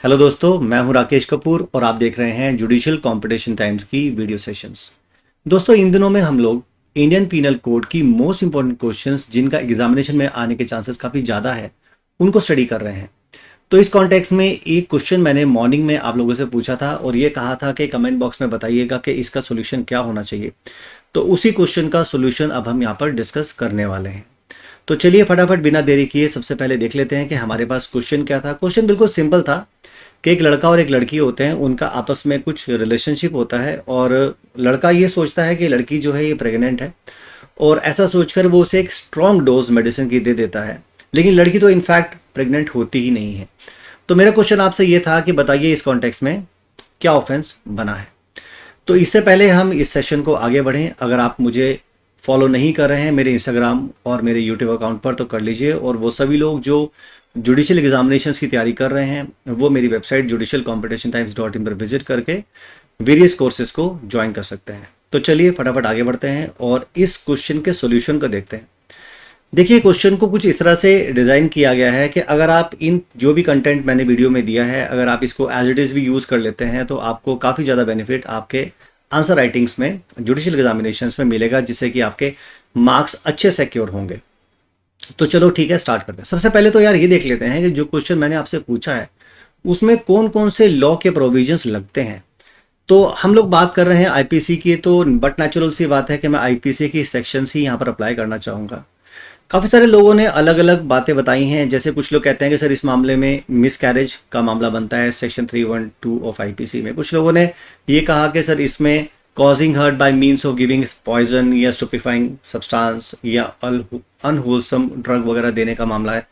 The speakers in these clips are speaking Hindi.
हेलो दोस्तों, मैं हूं राकेश कपूर और आप देख रहे हैं जुडिशियल कॉम्पिटिशन टाइम्स की वीडियो सेशंस। दोस्तों, इन दिनों में हम लोग इंडियन पीनल कोड की मोस्ट इंपॉर्टेंट क्वेश्चंस जिनका एग्जामिनेशन में आने के चांसेस काफ़ी ज़्यादा है उनको स्टडी कर रहे हैं। तो इस कॉन्टेक्स्ट में एक क्वेश्चन मैंने मॉर्निंग में आप लोगों से पूछा था और ये कहा था कि कमेंट बॉक्स में बताइएगा कि इसका सोल्यूशन क्या होना चाहिए। तो उसी क्वेश्चन का सोल्यूशन अब हम यहाँ पर डिस्कस करने वाले हैं। तो चलिए फटाफट बिना देरी किए सबसे पहले देख लेते हैं कि हमारे पास क्वेश्चन क्या था। क्वेश्चन बिल्कुल सिंपल था कि एक लड़का और एक लड़की होते हैं, उनका आपस में कुछ रिलेशनशिप होता है और लड़का ये सोचता है कि लड़की जो है ये प्रेग्नेंट है और ऐसा सोचकर वो उसे एक स्ट्रॉन्ग डोज मेडिसिन की दे देता है, लेकिन लड़की तो इनफैक्ट प्रेग्नेंट होती ही नहीं है। तो मेरा क्वेश्चन आपसे ये था कि बताइए इस कॉन्टेक्स्ट में क्या ऑफेंस बना है। तो इससे पहले हम इस सेशन को आगे बढ़ें, अगर आप मुझे फॉलो नहीं कर रहे हैं मेरे इंस्टाग्राम और मेरे यूट्यूब अकाउंट पर तो कर लीजिए, और वो सभी लोग जो जुडिशियल एग्जामिनेशंस की तैयारी कर रहे हैं वो मेरी वेबसाइट judicialcompetitiontimes.in पर विजिट करके वेरियस कोर्सेज को ज्वाइन कर सकते हैं। तो चलिए फटाफट आगे बढ़ते हैं और इस क्वेश्चन के सॉल्यूशन को देखते हैं। देखिए, क्वेश्चन को कुछ इस तरह से डिज़ाइन किया गया है कि अगर आप इन जो भी कंटेंट मैंने वीडियो में दिया है, अगर आप इसको एज इट इज़ भी यूज़ कर लेते हैं तो आपको काफ़ी ज़्यादा बेनिफिट आपके आंसर राइटिंग्स में जुडिशियल एग्जामिनेशंस में मिलेगा, जिससे कि आपके मार्क्स अच्छे सिक्योर होंगे। तो चलो ठीक है, स्टार्ट करते हैं। सबसे पहले तो यार ये देख लेते हैं कि जो क्वेश्चन मैंने आपसे पूछा है उसमें कौन कौन से लॉ के प्रोविजंस लगते हैं। तो हम लोग बात कर रहे हैं आईपीसी की, तो बट नेचुरल सी बात है कि मैं आईपीसी की सेक्शंस ही यहाँ पर अप्लाई करना चाहूँगा। काफ़ी सारे लोगों ने अलग अलग बातें बताई हैं, जैसे कुछ लोग कहते हैं कि सर इस मामले में मिस कैरेज का मामला बनता है सेक्शन 312 ऑफ आईपीसी में। कुछ लोगों ने ये कहा कि सर इसमें causing hurt by means of giving poison या स्टूपिफाइंग सब्सटेंस या अनहोलसम ड्रग वगैरह देने का मामला है।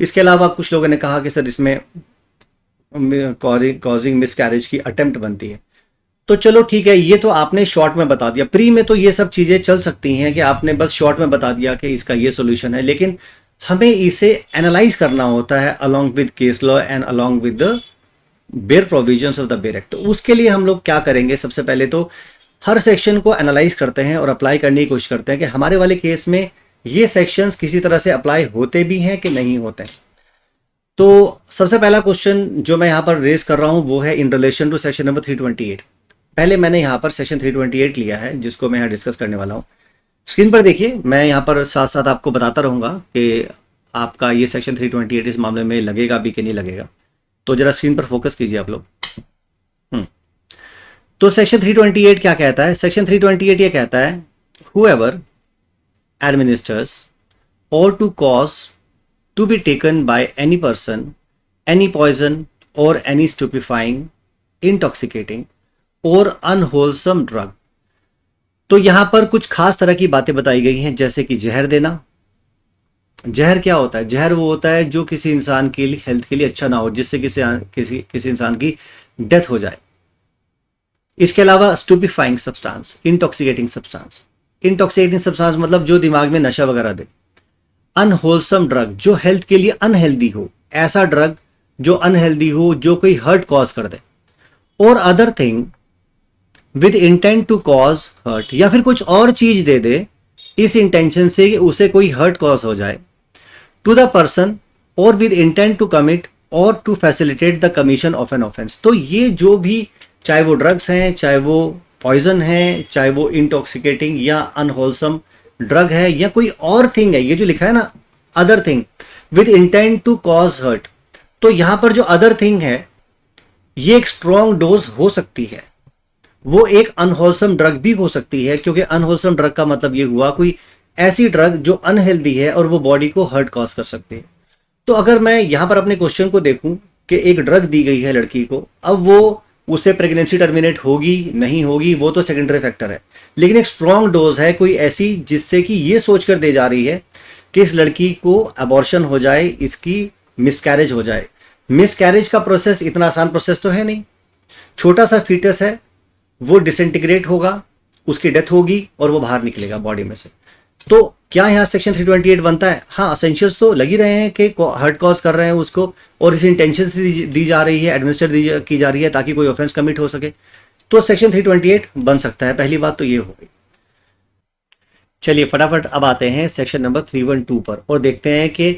इसके अलावा कुछ लोगों ने कहा कि सर इसमें कॉजिंग मिस कैरेज की अटेम्प्ट बनती है। तो चलो ठीक है, ये तो आपने शॉर्ट में बता दिया। प्री में तो ये सब चीज़ें चल सकती हैं कि आपने बस शॉर्ट में बता दिया कि इसका ये सॉल्यूशन है, लेकिन हमें इसे एनालाइज करना होता है along with case law and along with the bare provisions of the bare act. तो उसके लिए हम लोग क्या करेंगे, सबसे पहले तो हर सेक्शन को एनालाइज करते हैं और अप्लाई करने की कोशिश करते हैं कि हमारे वाले केस में ये सेक्शंस किसी तरह से अप्लाई होते भी हैं कि नहीं होते हैं। तो सबसे पहला क्वेश्चन जो मैं यहाँ पर रेज कर रहा हूँ वो है in relation to section number 328। पहले मैंने यहाँ पर सेक्शन 328 लिया है जिसको मैं यहाँ डिस्कस करने वाला हूँ। स्क्रीन पर देखिए, मैं यहाँ पर साथ साथ आपको बताता रहूँगा कि आपका ये सेक्शन 328 इस मामले में लगेगा भी कि नहीं लगेगा। तो जरा स्क्रीन पर फोकस कीजिए आप लोग। तो सेक्शन 328 क्या कहता है? सेक्शन 328 ये कहता है whoever administers or to cause to be taken by any person any poison or any stupefying intoxicating or unwholesome drug. तो यहां पर कुछ खास तरह की बातें बताई गई हैं, जैसे कि जहर देना। जहर क्या होता है? जहर वो होता है जो किसी इंसान के लिए हेल्थ के लिए अच्छा ना हो, जिससे किसी इंसान की डेथ हो जाए। इसके अलावा stupefying substance, intoxicating substance. Intoxicating substance मतलब जो दिमाग में नशा वगैरह दे। अनहोलसम ड्रग, जो हेल्थ के लिए अनहेल्दी हो, ऐसा ड्रग जो अनहेल्दी हो, जो कोई हर्ट कॉज कर दे। और other thing with intent to cause hurt, या फिर कुछ और चीज दे दे इस इंटेंशन से कि उसे कोई हर्ट कॉज हो जाए to the person or with intent to commit or to facilitate the commission of an offence. तो ये जो भी, चाहे वो ड्रग्स हैं, चाहे वो पॉइजन है, चाहे वो इंटॉक्सिकेटिंग या अनहोलसम ड्रग है, या कोई और थिंग है, ये जो लिखा है ना other thing with intent to cause hurt, तो यहां पर जो अदर थिंग है ये एक स्ट्रॉन्ग डोज हो सकती है, वो एक अनहोलसम ड्रग भी हो सकती है, क्योंकि अनहोलसम ड्रग का मतलब ये हुआ कोई ऐसी ड्रग जो अनहेल्दी है और वो बॉडी को हर्ट कॉज कर सकती है। तो अगर मैं यहां पर अपने क्वेश्चन को देखूं कि एक ड्रग दी गई है लड़की को, अब वो उससे प्रेगनेंसी टर्मिनेट होगी नहीं होगी वो तो सेकेंडरी फैक्टर है, लेकिन एक स्ट्रॉन्ग डोज है कोई ऐसी जिससे कि ये सोचकर दे जा रही है कि इस लड़की को अबॉर्शन हो जाए, इसकी मिसकैरेज हो जाए। मिसकैरेज का प्रोसेस इतना आसान प्रोसेस तो है नहीं। छोटा सा फीटस है, वो डिसइंटीग्रेट होगा, उसकी डेथ होगी और वो बाहर निकलेगा बॉडी में से। तो क्या यहाँ सेक्शन 328 बनता है? हाँ, असेंशियल्स तो लगी रहे हैं कि हर्ट कॉज कर रहे हैं उसको, और इस इंटेंशन से दी जा रही है, एडमिनिस्टर की जा रही है ताकि कोई ऑफेंस कमिट हो सके। तो सेक्शन 328 बन सकता है। पहली बात तो ये हो गई। चलिए फटाफट अब आते हैं सेक्शन नंबर 312 पर और देखते हैं कि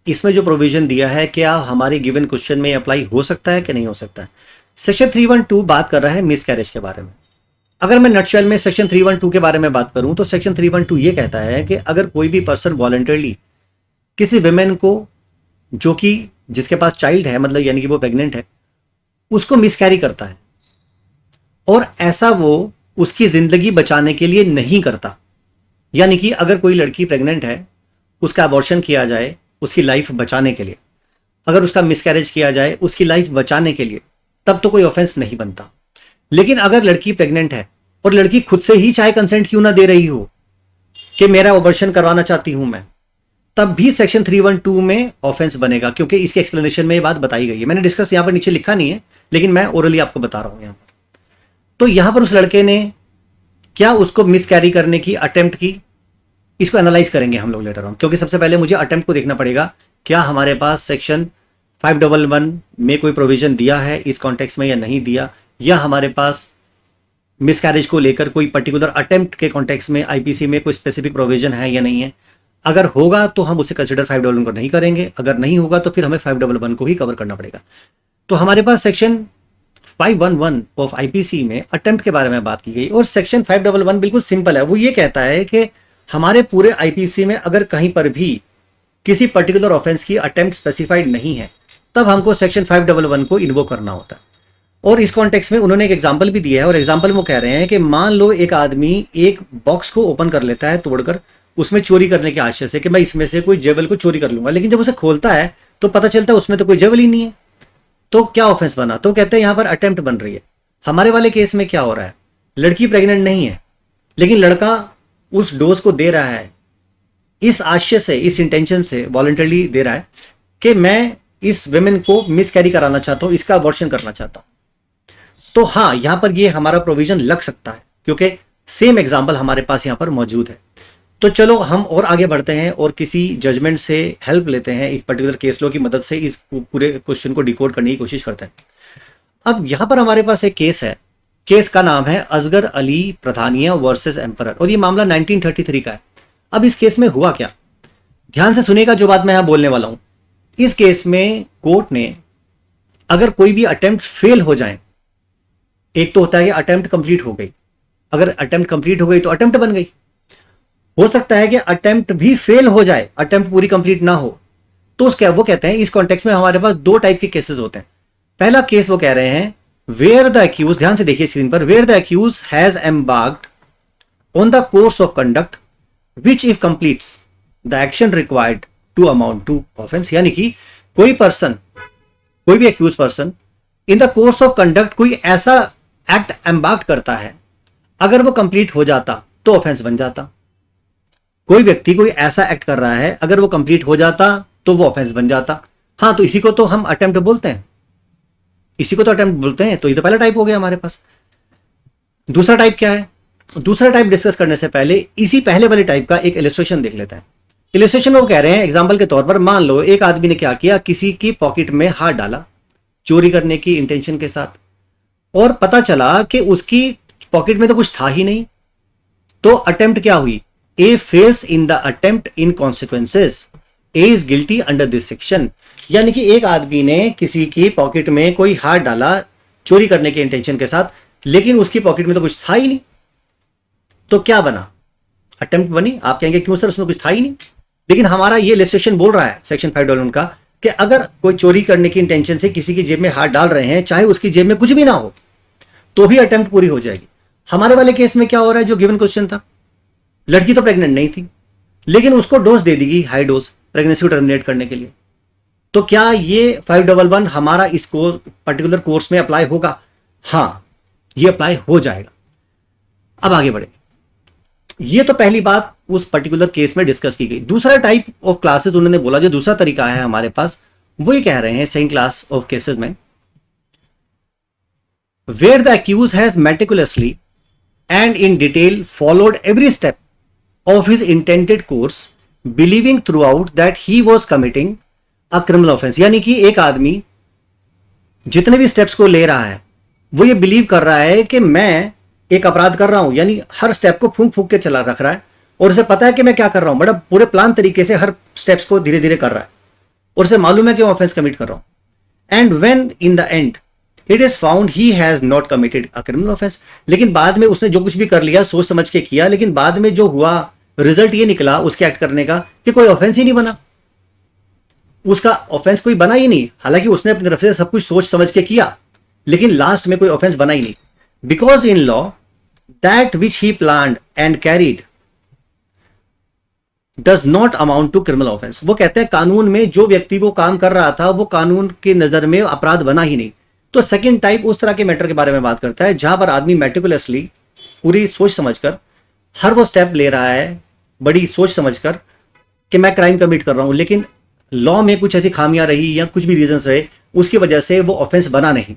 इसमें जो प्रोविजन दिया है क्या हमारे गिवन क्वेश्चन में अप्लाई हो सकता है कि नहीं हो सकता है। सेक्शन 312 बात कर रहा है मिसकैरेज के बारे में। अगर मैं नटशेल में सेक्शन 312 के बारे में बात करूं तो सेक्शन 312 ये कहता है कि अगर कोई भी पर्सन वॉलंटरली किसी विमेन को जो कि जिसके पास चाइल्ड है, मतलब यानी कि वो प्रेग्नेंट है, उसको मिसकैरी करता है और ऐसा वो उसकी जिंदगी बचाने के लिए नहीं करता, यानी कि अगर कोई लड़की प्रेग्नेंट है उसका अबॉर्शन किया जाए उसकी लाइफ बचाने के लिए, अगर उसका मिसकैरेज किया जाए उसकी लाइफ बचाने के लिए, तब तो कोई ऑफेंस नहीं बनता। लेकिन अगर लड़की प्रेग्नेंट है और लड़की खुद से ही चाहे कंसेंट क्यों ना दे रही हो कि मेरा अबॉर्शन करवाना चाहती हूं मैं, तब भी सेक्शन 312 में ऑफेंस बनेगा, क्योंकि इसके एक्सप्लेनेशन में ये बात बताई गई है। मैंने डिस्कस यहां पर नीचे लिखा नहीं है, लेकिन मैं ओरली आपको बता रहा हूं यहां पर। तो यहां पर उस लड़के ने क्या उसको मिसकैरी करने की अटेम्प्ट की, इसको एनालाइज करेंगे हम लोग लेटर ऑन, क्योंकि सबसे पहले मुझे अटेम्प्ट को देखना पड़ेगा क्या हमारे पास सेक्शन 511 में कोई प्रोविजन दिया है इस कॉन्टेक्स्ट में या नहीं दिया, या हमारे पास मिसकैरेज को लेकर कोई पर्टिकुलर अटेम्प्ट के कॉन्टेक्स्ट में आईपीसी में कोई स्पेसिफिक प्रोविजन है या नहीं है। अगर होगा तो हम उसे कंसिडर 511 को नहीं करेंगे, अगर नहीं होगा तो फिर हमें 511 को ही कवर करना पड़ेगा। तो हमारे पास सेक्शन 511 ऑफ आईपीसी में अटेम्प्ट के बारे में बात की गई और सेक्शन 511 बिल्कुल सिंपल है। वो ये कहता है कि हमारे पूरे आईपीसी में अगर कहीं पर भी किसी पर्टिकुलर ऑफेंस की अटेम्प्ट स्पेसिफाइड नहीं है तब हमको सेक्शन 511 को इन्वोक करना होता है। और इस कॉन्टेक्स्ट में उन्होंने एक एग्जांपल भी दिया है, और एग्जांपल वो कह रहे हैं कि मान लो एक आदमी एक बॉक्स को ओपन कर लेता है तोड़कर, उसमें चोरी करने के आशय से कि मैं इसमें से कोई जेवल को चोरी कर लूंगा, लेकिन जब उसे खोलता है तो पता चलता है उसमें तो कोई जेवल ही नहीं है, तो क्या ऑफेंस बना? तो कहते हैं यहां पर अटेम्प्ट बन रही है। हमारे वाले केस में क्या हो रहा है, लड़की प्रेग्नेंट नहीं है लेकिन लड़का उस डोज को दे रहा है इस आशय से, इस इंटेंशन से वॉलंटरली दे रहा है कि मैं इस विमेन को मिसकैरी कराना चाहता हूं, इसका अबॉर्शन करना चाहता हूं। तो हाँ, यहां पर ये हमारा प्रोविजन लग सकता है क्योंकि सेम एग्जांपल हमारे पास यहां पर मौजूद है। तो चलो हम और आगे बढ़ते हैं और किसी जजमेंट से हेल्प लेते हैं, एक पर्टिकुलर केस लॉ की मदद से इस पूरे क्वेश्चन को डिकोड करने की कोशिश करते हैं। अब यहां पर हमारे पास एक केस है, केस का नाम है असगर अली प्रधानिया वर्सेस एम्परर, और ये मामला 1933 का है। अब इस केस में हुआ क्या, ध्यान से सुनिएगा जो बात मैं यहां बोलने वाला हूं। इस केस में कोर्ट ने अगर कोई भी अटेम्प्ट फेल हो जाए, एक तो होता है कि अटेम्प्ट कंप्लीट हो गई, अगर अटेम्प्ट कंप्लीट हो गई तो अटेम्प्ट बन गई। हो सकता है कि अटेम्प्ट भी फेल हो जाए, अटेम्प्ट पूरी कंप्लीट ना हो, तो वो कहते हैं इस कॉन्टेक्स्ट में हमारे पास दो टाइप के केसेस होते हैं। पहला केस वो कह रहे हैं वेयर द अक्यूज, ध्यान से देखिए स्क्रीन पर, where the accused has embarked on the course of conduct which if completes the action required to amount to offence, यानी कि कोई पर्सन, कोई भी accused person in the course of conduct कोई ऐसा एक्ट एम्बार्क्ड करता है, अगर वो कंप्लीट हो जाता तो ऑफेंस बन जाता। कोई व्यक्ति कोई ऐसा एक्ट कर रहा है, अगर वो कंप्लीट हो जाता तो वो ऑफेंस बन जाता। हाँ, तो इसी को तो हम अटेम्प्ट बोलते हैं, इसी को तो अटेम्प्ट बोलते हैं। तो ये तो पहला टाइप हो गया हमारे पास। दूसरा टाइप क्या है, दूसरा टाइप डिस्कस करने से पहले इसी पहले वाले टाइप का एक इलस्ट्रेशन देख लेते हैं। इलस्ट्रेशन में वो कह रहे हैं एग्जाम्पल के तौर पर, मान लो एक आदमी ने क्या किया, किसी की पॉकेट में हाथ डाला चोरी करने की इंटेंशन के साथ, और पता चला कि उसकी पॉकेट में तो कुछ था ही नहीं, तो अटेम्प्ट क्या हुई, A fails in the attempt in consequences, A is guilty under this section. यानी कि एक आदमी ने किसी की पॉकेट में कोई हाथ डाला चोरी करने के इंटेंशन के साथ, लेकिन उसकी पॉकेट में तो कुछ था ही नहीं, तो क्या बना, अटेम्प्ट बनी। आप कहेंगे क्यों सर, उसमें कुछ था ही नहीं, लेकिन हमारा ये लेजिस्लेशन बोल रहा है सेक्शन 5 का कि अगर कोई चोरी करने की इंटेंशन से किसी की जेब में हाथ डाल रहे हैं, चाहे उसकी जेब में कुछ भी ना हो, तो भी अटेम्प्ट पूरी हो जाएगी। हमारे वाले केस में क्या हो रहा है, जो गिवन क्वेश्चन था, लड़की तो प्रेग्नेंट नहीं थी लेकिन उसको डोज दे दी गई, हाई डोज, प्रेगनेंसी को टर्मिनेट करने के लिए। तो क्या ये 511 हमारा इस पर्टिकुलर कोर्स में अप्लाई होगा? हाँ, ये अप्लाई हो जाएगा। अब आगे बढ़े, ये तो पहली बात उस पर्टिकुलर केस में डिस्कस की गई। दूसरा टाइप ऑफ क्लासेस उन्होंने बोला, जो दूसरा तरीका है हमारे पास, वो ये कह रहे हैं सेकंड क्लास ऑफ केसेस में, where the accused has meticulously and in detail followed every step of his intended course, believing throughout that he was committing a criminal offense। यानी कि एक आदमी जितने भी स्टेप्स को ले रहा है वो ये बिलीव कर रहा है कि मैं एक अपराध कर रहा हूं, यानी हर स्टेप को फूंक फूंक के चला रख रहा है और उसे पता है कि मैं क्या कर रहा हूं, बड़ा पूरे प्लान तरीके से हर स्टेप्स को धीरे धीरे कर रहा है। और उसे मालूम है कि मैं ऑफेंस कमिट कर रहा हूं, and when in the end it is found he has not committed a criminal offence, लेकिन बाद में उसने जो कुछ भी कर लिया सोच समझ के किया, लेकिन बाद में जो हुआ रिजल्ट ये निकला उसके एक्ट करने का कि कोई ऑफेंस ही नहीं बना, उसका ऑफेंस कोई बना ही नहीं, हालांकि उसने अपनी तरफ से सब कुछ सोच समझ के किया, लेकिन लास्ट में कोई ऑफेंस बना ही नहीं। Because in law that which he planned and carried does not amount to criminal offence. वो कहते हैं कानून में जो व्यक्ति वो काम कर रहा था वो कानून की नजर में अपराध बना ही नहीं। तो सेकंड टाइप उस तरह के मैटर के बारे में बात करता है जहां पर आदमी मेटिकुलसली पूरी सोच समझकर हर वो स्टेप ले रहा है, बड़ी सोच समझकर कि मैं क्राइम कमिट कर रहा हूं, लेकिन लॉ में कुछ ऐसी खामियां रही या कुछ भी रीजंस रहे उसकी वजह से वो ऑफेंस बना नहीं।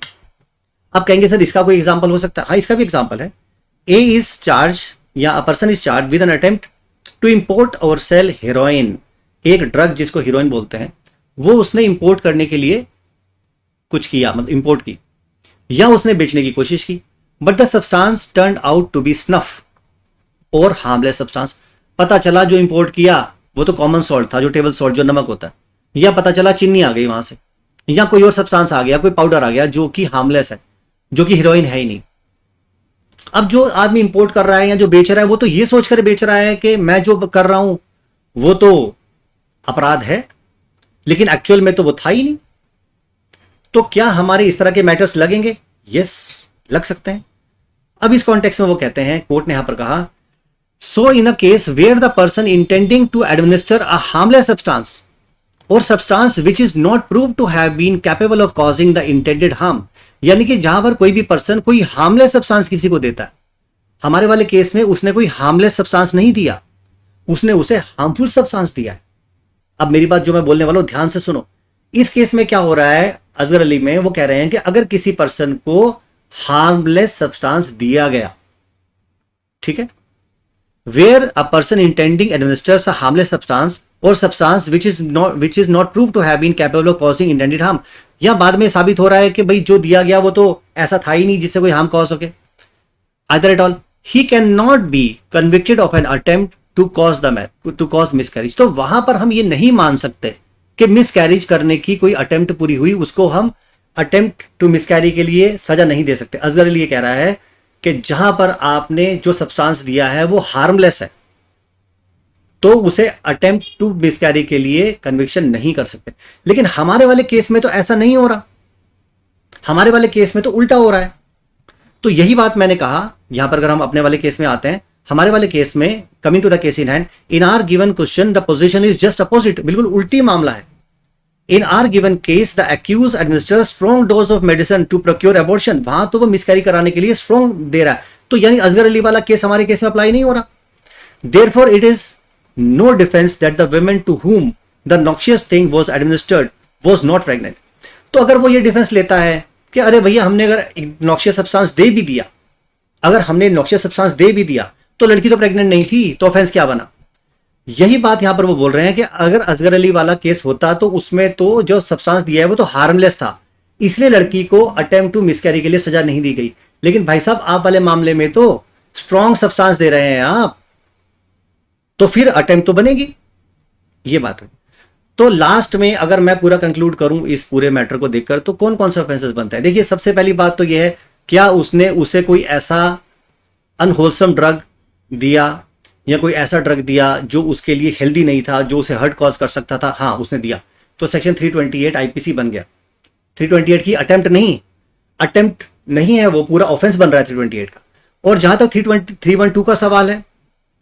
अब कहेंगे सर इसका कोई एग्जांपल हो सकता है? हाँ, इसका भी एग्जांपल है। ए इज चार्ज या a person is charge with an attempt to import or sell heroin, एक ड्रग जिसको हीरोइन बोलते हैं, वो उसने इंपोर्ट करने के लिए कुछ किया, मतलब इंपोर्ट की या उसने बेचने की कोशिश की, but the substance turned out to be snuff or harmless substance. पता चला जो इंपोर्ट किया वो तो कॉमन सॉल्ट था, जो टेबल सॉल्ट जो नमक होता है, या पता चला चीनी आ गई वहां से, या कोई और सब्सटेंस आ गया, कोई पाउडर आ गया जो कि हार्मलेस है, जो कि हीरोइन है ही नहीं। अब जो आदमी इंपोर्ट कर रहा है या जो बेच रहा है वो तो ये सोचकर बेच रहा है कि मैं जो कर रहा हूं वो तो अपराध है, लेकिन एक्चुअल में तो वो था ही नहीं। तो क्या हमारे इस तरह के मैटर्स लगेंगे? यस, लग सकते हैं। अब इस कॉन्टेक्स्ट में वो कहते हैं, कोर्ट ने यहां पर कहा, so in a case where the person intending to administer a harmless substance और substance which is not prove to have been capable of causing the intended harm, यानी कि जहां पर कोई भी पर्सन कोई हार्मलेस सब्सटेंस किसी को देता है, हमारे वाले केस में उसने कोई हार्मलेस सब्सटेंस नहीं दिया, उसने उसे हार्मफुल सब्सटेंस दिया है। अब मेरी बात जो मैं बोलने वाला हूं ध्यान से सुनो। इस केस में क्या हो रहा है, अजगर अली में वो कह रहे हैं कि अगर किसी पर्सन को हार्मलेस सब्सटेंस दिया गया, ठीक है, where a person intending administers a harmless substance और substance which is not prove to have been capable of causing intended harm, या बाद में साबित हो रहा है कि भाई जो दिया गया वो तो ऐसा था ही नहीं जिससे कोई हार्म कॉज सके, either at all, he can not be convicted of an attempt to cause miscarriage. तो वहां पर हम ये नहीं मान सकते कि मिसकैरेज करने की कोई अटेम्प्ट पूरी हुई, उसको हम अटेम्प्ट टू मिसकैरी के लिए सजा नहीं दे सकते। असगर अली ये कह रहा है कि जहां पर आपने जो सब्सटेंस दिया है वो हार्मलेस है तो उसे अटेम्प्ट टू मिसकैरी के लिए कन्विक्शन नहीं कर सकते। लेकिन हमारे वाले केस में तो ऐसा नहीं हो रहा, हमारे वाले केस में तो उल्टा हो रहा है। तो यही बात मैंने कहा, यहां पर अगर हम अपने वाले केस में आते हैं, हमारे वाले केस में coming to the case in hand, in our given question the position is just opposite, बिल्कुल उल्टी मामला है। In our given case the accused administer strong dose of medicine to procure abortion, वहां तो वो मिसकैरी कराने के लिए स्ट्रॉन्ग दे रहा है, तो यानी असगर अली वाला केस हमारे केस में अप्लाई नहीं हो रहा। Therefore it is no defence that the women to whom the noxious thing was administered was not pregnant. तो अगर वो ये डिफेंस लेता है कि अरे भैया हमने अगर नॉक्शियस सब्सटेंस दे भी दिया, अगर हमने नॉक्शियस सब्सटेंस दे भी दिया तो लड़की तो प्रेग्नेंट नहीं थी, तो ऑफेंस क्या बना? यही बात यहां पर वो बोल रहे हैं कि अगर असगर अली वाला केस होता तो उसमें तो जो सब्सटेंस दिया है वो तो हार्मलेस था, इसलिए लड़की को अटेम्प्ट टू मिसकैरी के लिए सजा नहीं दी गई। लेकिन भाई साहब आप वाले मामले में तो स्ट्रॉन्ग सब्सटेंस दे रहे हैं आप, तो फिर अटेम्प्ट तो बनेगी, ये बात है। तो लास्ट में अगर मैं पूरा कंक्लूड करूं इस पूरे मैटर को देखकर, तो कौन कौन से ऑफेंसेस बनते हैं? देखिए, सबसे पहली बात तो यह है, क्या उसने उसे कोई ऐसा अनहोलसम ड्रग दिया या कोई ऐसा ड्रग दिया जो उसके लिए हेल्दी नहीं था, जो उसे हर्ट कॉज कर सकता था? हाँ, उसने दिया, तो सेक्शन 328 आईपीसी बन गया। 328 की अटेम्प्ट नहीं है, वो पूरा ऑफेंस बन रहा है 328 का। और जहां तक 312 का सवाल है,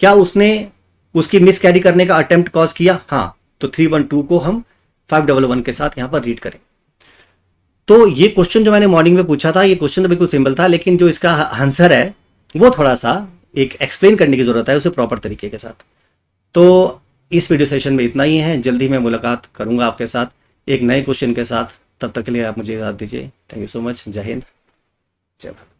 क्या उसने उसकी मिस कैरी करने का अटेम्प्ट कॉज किया? हाँ, तो 312 को हम 511 के साथ यहां पर रीड करें। तो ये क्वेश्चन जो मैंने मॉर्निंग में पूछा था, ये क्वेश्चन तो बिल्कुल सिंपल था, लेकिन जो इसका आंसर है वो थोड़ा सा एक एक्सप्लेन करने की जरूरत है उसे प्रॉपर तरीके के साथ। तो इस वीडियो सेशन में इतना ही है, जल्दी मैं मुलाकात करूंगा आपके साथ एक नए क्वेश्चन के साथ। तब तक के लिए आप मुझे इजाजत दीजिए। Thank you so much. जय हिंद, जय भारत।